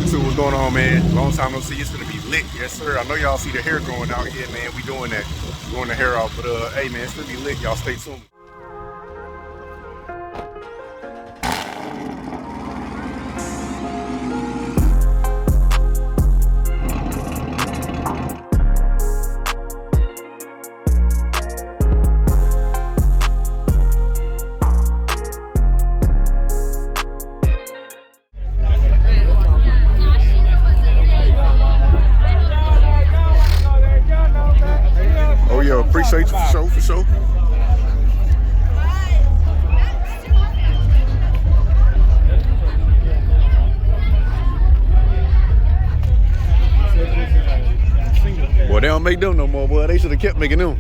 YouTube, what's going on, man? Long time no see, it's gonna be lit. Yes, sir. I know y'all see the hair growing out here, man. We doing that. Growing the hair out, but hey, man, it's gonna be lit. Y'all stay tuned. Oh yeah, appreciate you for sure. Boy, they don't make them no more, boy. They should have kept making them.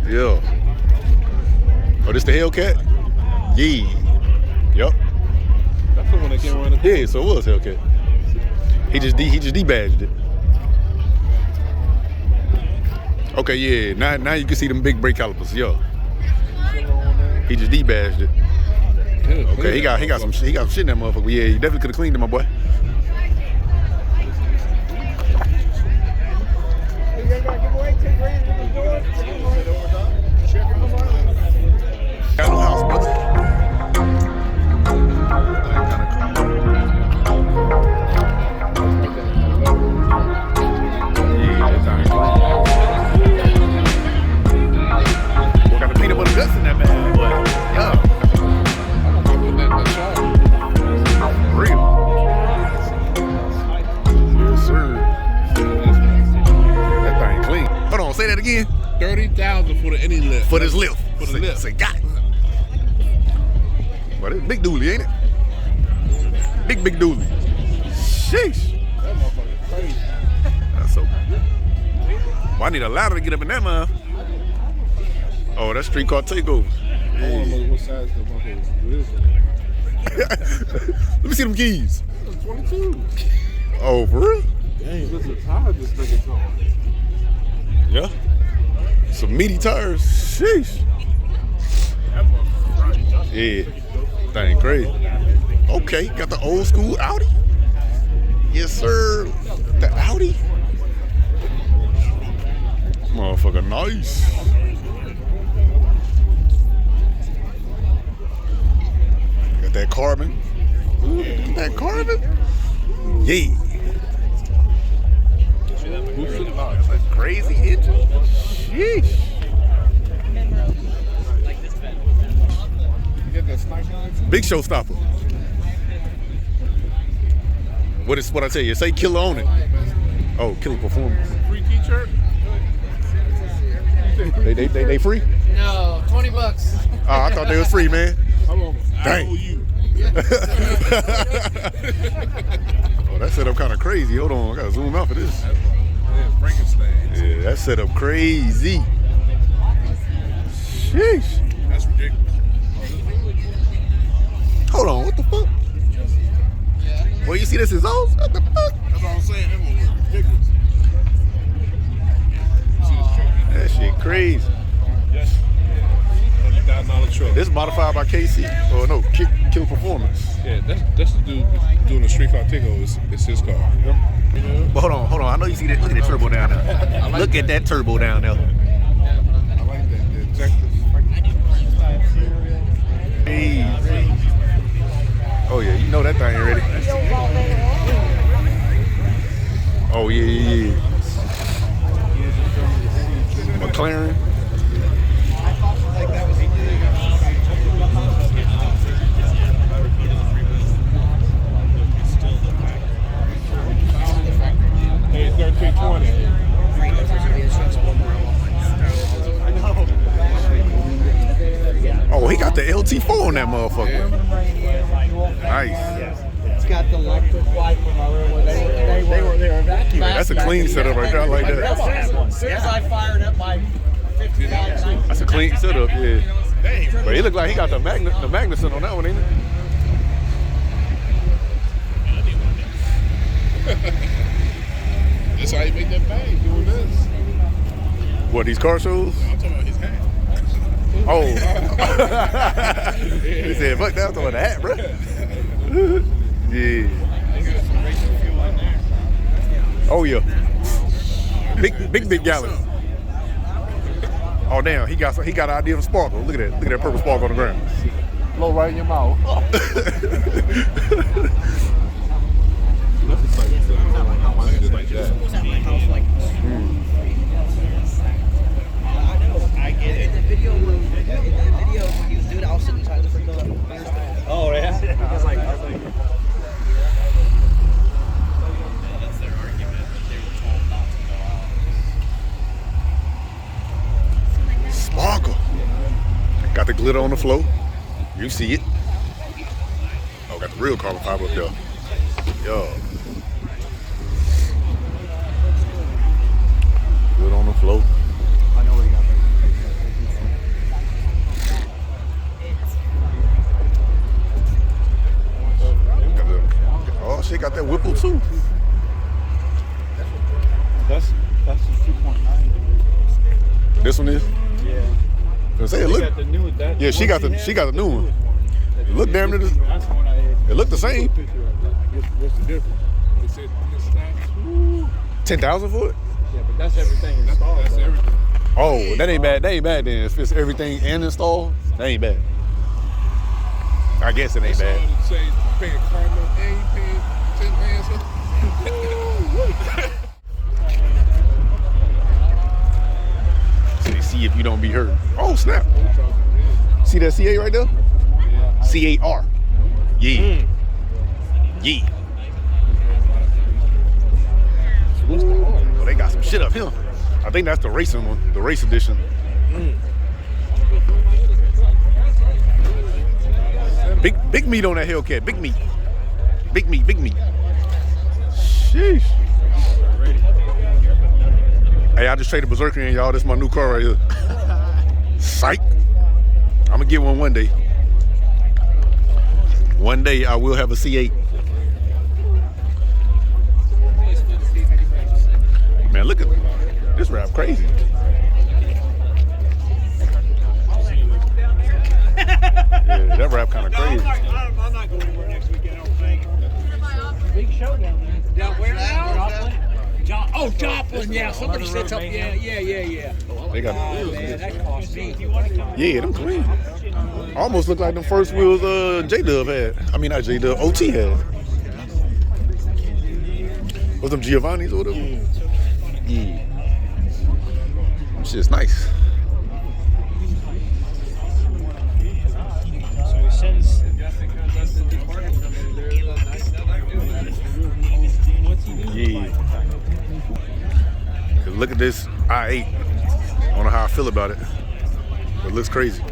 Yeah. Oh, this the Hellcat? Yeah. Yup. That's the one that came around the Yeah, so it was Hellcat. He just debadged it. Okay, yeah. Now you can see them big brake calipers. Yeah. He just debadged it. Okay, he got some shit in that motherfucker. Yeah, you definitely could have cleaned it, my boy. Got no house, brother. Guts in that bag, but yeah. Real. Yes, sir. That thing clean. Hold on, say that again. 30,000 for the any lift. For this lift. For the lift. Say got. But it's big dually, ain't it? Big dually. Sheesh. That motherfucker crazy. That's so. Well, I need a ladder to get up in that mother. Oh, that's Street Car TakeOver. I want to know what size the motherfucker is. Let me see them keys. 22. Oh, for real? Dang, look at the tires this nigga's on. Yeah. Some meaty tires. Sheesh. Yeah. Thing crazy. Okay, got the old school Audi. Yes, sir. The Audi. Motherfucker, nice. That carbon. That carbon? Yeah. That's crazy engine. Sheesh. Big showstopper. What I tell you? Say killer on it. Oh, killer performance. Free t-shirt? They free? No, $20. Oh, I thought they was free, man. How long? Dang. I owe you. Oh, that setup kind of crazy. Hold on, I gotta zoom out for this. That's Frankenstein. Yeah, that setup crazy. Sheesh. That's ridiculous. Hold on, what the fuck? Well, you see this is old? What the fuck? That's what I'm saying. That was ridiculous. See this truck? That shit crazy. Yes. $100,000 truck. This is modified by KC. Oh no, Kill Performance. Yeah, that's the dude doing the Street Car TakeOver. It's his car. But hold on. I know you see that. Look at that turbo down there. Look at that turbo down there. I like that. The Texas. Hey. Oh yeah, you know that thing already. Oh yeah. McLaren. Hey, 1320. Oh, he got the LT4 on that motherfucker. Nice. It's got the electric light from our railway. They were vacuuming. That's a clean setup right there. I like that. As soon as I fired up my 55. That's a clean setup, yeah. But he look like he got the Magnuson on that one, ain't it? That's how you make that bag doing this. What, these car shows? I'm talking about his hat. Oh. He said, fuck that, I'm talking about the hat, bro. Yeah. Oh yeah. Big gallon. Oh damn, he got an idea of sparkle. Look at that purple sparkle on the ground. Blow right in your mouth. I get it. In the video when you do it, I was sitting trying to freak out. Oh yeah. I was like. That's their argument that they were told not to go out. Sparkle. Got the glitter on the floor. You see it. Oh, got the real carbon fiber up there. Yo. Glitter on the floor. I know where you got Oh, shit, got that Whipple too. That's the 2.9. This one is? Yeah. I say it look. Got the new, that, Yeah, she got the new one. It look damn near. That's the one I had. It look the same. What's the difference? They said this time. 10,000 for it? Yeah, but that's everything installed. That's everything. Oh, that ain't bad. That ain't bad then. If it's everything and installed, that ain't bad. I guess it ain't bad. Say paying car note and you paying 10 bands. So they see if you don't be hurt. Oh snap! See that CA right there? CAR. Yeah. Yeah. Oh, they got some shit up here. I think that's the racing one, the race edition. Big meat on that Hellcat. Big meat. Big meat. Sheesh. Hey, I just traded Berserker in, y'all. This is my new car right here. Psych. I'm gonna get one day. One day I will have a C8. Man, look at this rap crazy. Yeah, that rap kind of crazy. I'm not going anywhere next weekend, I don't think. Big show down there. Down where now? Joplin, yeah. Somebody said something. Yeah. They got Man, that cost me. yeah, them clean. Almost look like them first wheels J-Dub had. I mean, not J-Dub, OT had. Was them Giovanni's or whatever? Yeah. Shit's nice. So he sends. Yeah. 'Cause look at this I-8. I don't know how I feel about it. But it looks crazy.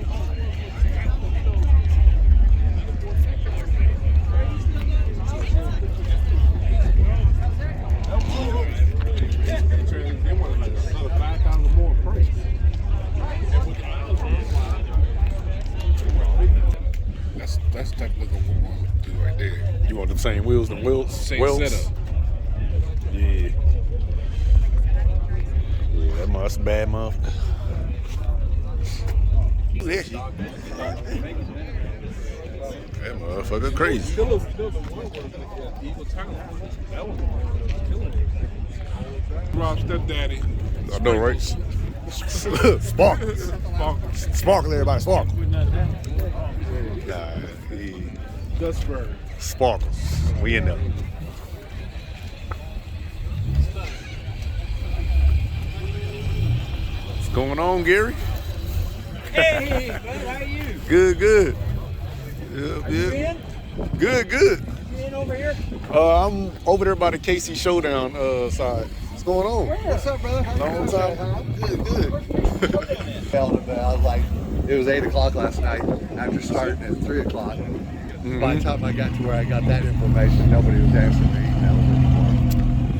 They want like another 5,000 more price. That's the type of look I'm going to do right there. You want them same wheels and wheels? Same welds? setup. Yeah. Yeah, that must bad motherfucker. That motherfucker crazy. Still the one was the Eagle Town. That was killing it. Rob stepdaddy. I know, right? Sparkle. Sparkle, everybody, sparkle. Nah, yeah. Dustberg. Sparkle. We in there. What's going on, Gary? Hey, brother, how are you? Good. Yeah. Good. You in over here? I'm over there by the KC Showdown side. What's going on? What's up, brother? Long time. Good. I was like, it was 8 o'clock last night after starting at 3 o'clock. By the time I got to where I got that information, nobody was answering me emails anymore.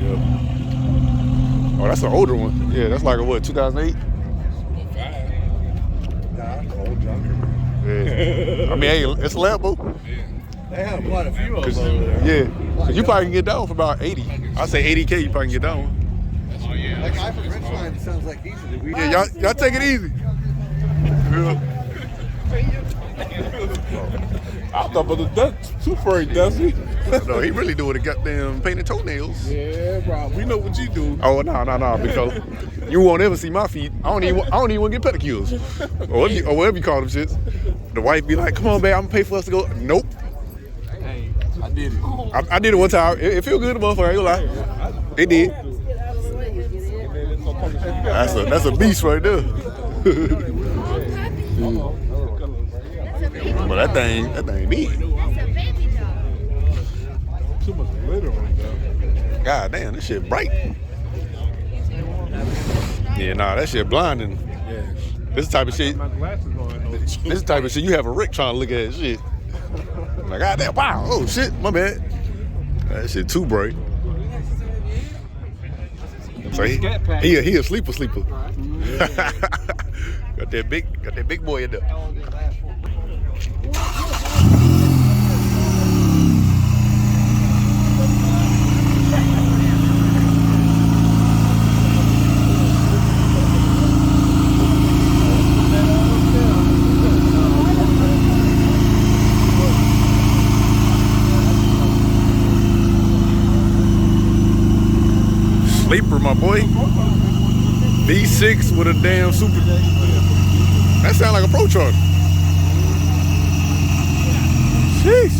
Yep. Oh, that's an older one. Yeah, that's like a what, 2008? Nah, I'm an old junker. Yeah. I mean, hey, it's a Lambo. They have quite a few of them over there. Yeah. Cause you probably can get that one for about 80. I say 80K, you probably can get that one. That guy from Richland sounds like easy to weed. Yeah, y'all take it easy. I thought about that too furry, does he? No, he really doing the goddamn painted toenails. Yeah, bro. We know what you do. Oh no, because you won't ever see my feet. I don't even want to get pedicures or whatever you call them shits. The wife be like, "Come on, babe, I'm gonna pay for us to go." Nope. Hey, I did it. I did it one time. It feel good, motherfucker. I ain't gonna lie. It did. That's a beast right there. But that thing big. Too much glitter on it, though. God damn, this shit bright. Yeah, nah, that shit blinding. Yeah. This type of shit. My glasses on. This is the type of shit you have a Rick trying to look at shit. Like, God damn, wow, oh shit, my bad. That shit too bright. So he a sleeper. got that big boy in there. Sleeper, my boy. V6 with a damn super. That sound like a Pro Truck. Sheesh.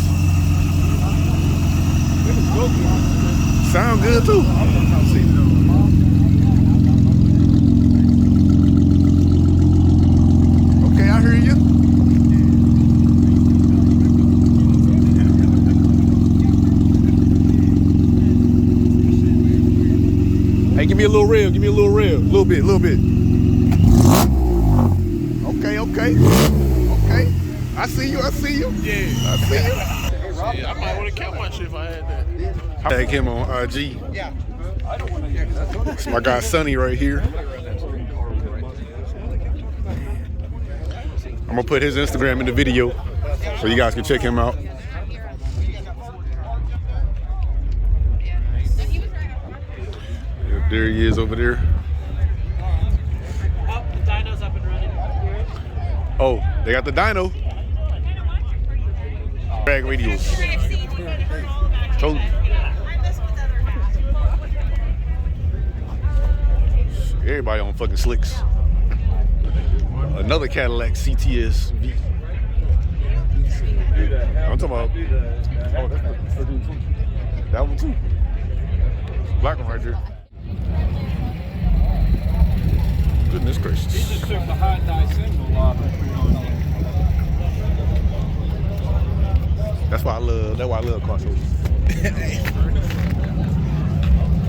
Sound good too. Okay, I hear you. Hey, give me a little rev. Give me a little rev. A little bit. Okay. I see you. Yeah. I see you. Yeah, I might want to count my shit if I had that. I tag him on IG. Yeah. It's my guy Sonny right here. I'm gonna put his Instagram in the video so you guys can check him out. There he is over there. Oh, the dyno's up and running. Oh, they got the dyno. Bag radio. Told you. Everybody on fucking slicks. Another Cadillac CTS V. I'm talking about. Oh, that's the dude too. That one too. Black one right there. Goodness gracious. He just took the hot dye symbol off. That's why I love crossovers.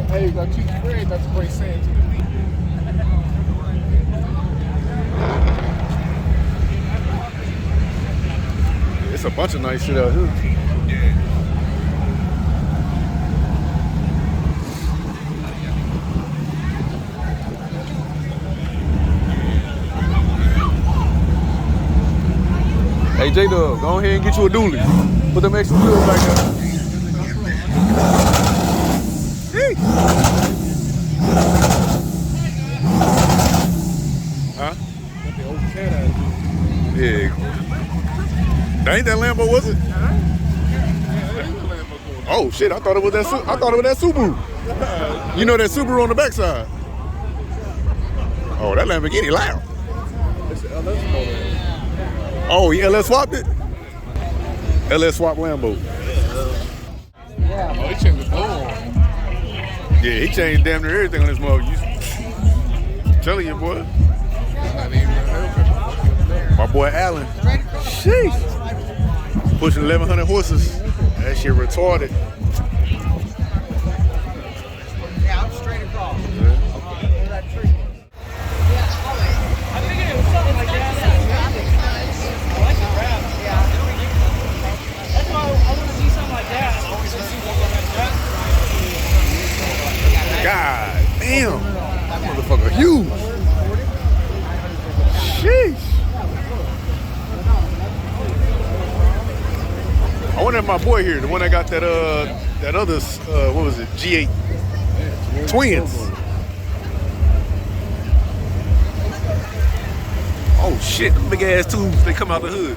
Hey, you got two sprays. That's spray sand to the beat. It's a bunch of nice shit out here. Hey, J-Dub, go ahead and get you a dually. Put them extra wheels back there. Hey. Huh? Got the old cat out of here. Yeah. That ain't that Lambo, was it? Yeah, that is the Lambo going. Oh shit! I thought it was that. I thought it was that Subaru. You know that Subaru on the backside. Oh, that Lamborghini loud. It's the LS motor. Oh, he LS swapped it. LS swapped Lambo. Oh, he changed the door on. Yeah, he changed damn near everything on this mother. I'm telling you, boy. Not even helping. My boy Allen. Sheesh. Pushing 1,100 horses. That shit retarded. Yeah, I'm straight across. I figured it was something like that. I like the rap. Yeah. That's why I want to see something like that. I always see something like that. God damn. That motherfucker huge. Sheesh. I wonder if my boy here, the one that got that other what was it, G8 twins. Oh shit, them big ass tubes, they come out the hood.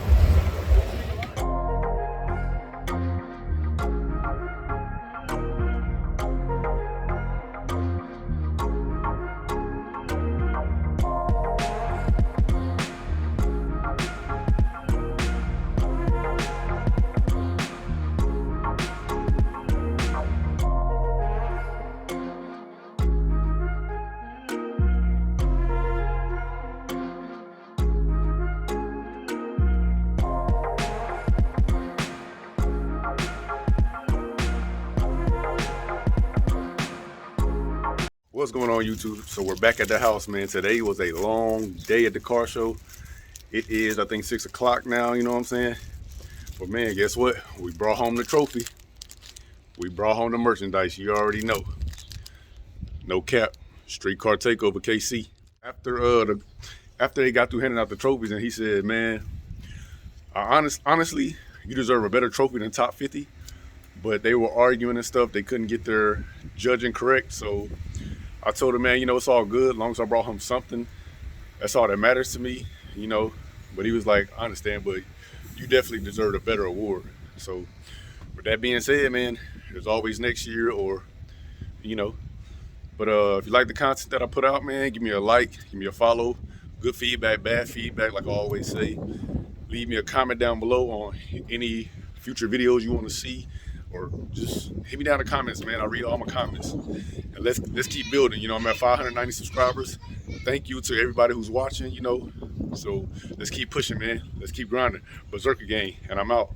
What's going on, YouTube? So we're back at the house, man. Today was a long day at the car show. It is, I think, 6 o'clock now, you know what I'm saying? But man, guess what? We brought home the trophy. We brought home the merchandise, you already know. No cap, Street Car TakeOver KC. After they got through handing out the trophies, and he said, man, honestly, you deserve a better trophy than top 50. But they were arguing and stuff. They couldn't get their judging correct. So I told him, man, you know, it's all good. As long as I brought him something, that's all that matters to me, you know. But he was like, I understand, but you definitely deserve a better award. So with that being said, man, there's always next year or, you know. But if you like the content that I put out, man, give me a like, give me a follow. Good feedback, bad feedback, like I always say. Leave me a comment down below on any future videos you want to see. Or just hit me down in the comments, man. I read all my comments. And let's keep building. You know, I'm at 590 subscribers. Thank you to everybody who's watching, you know. So let's keep pushing, man. Let's keep grinding. BerserkerGang, and I'm out.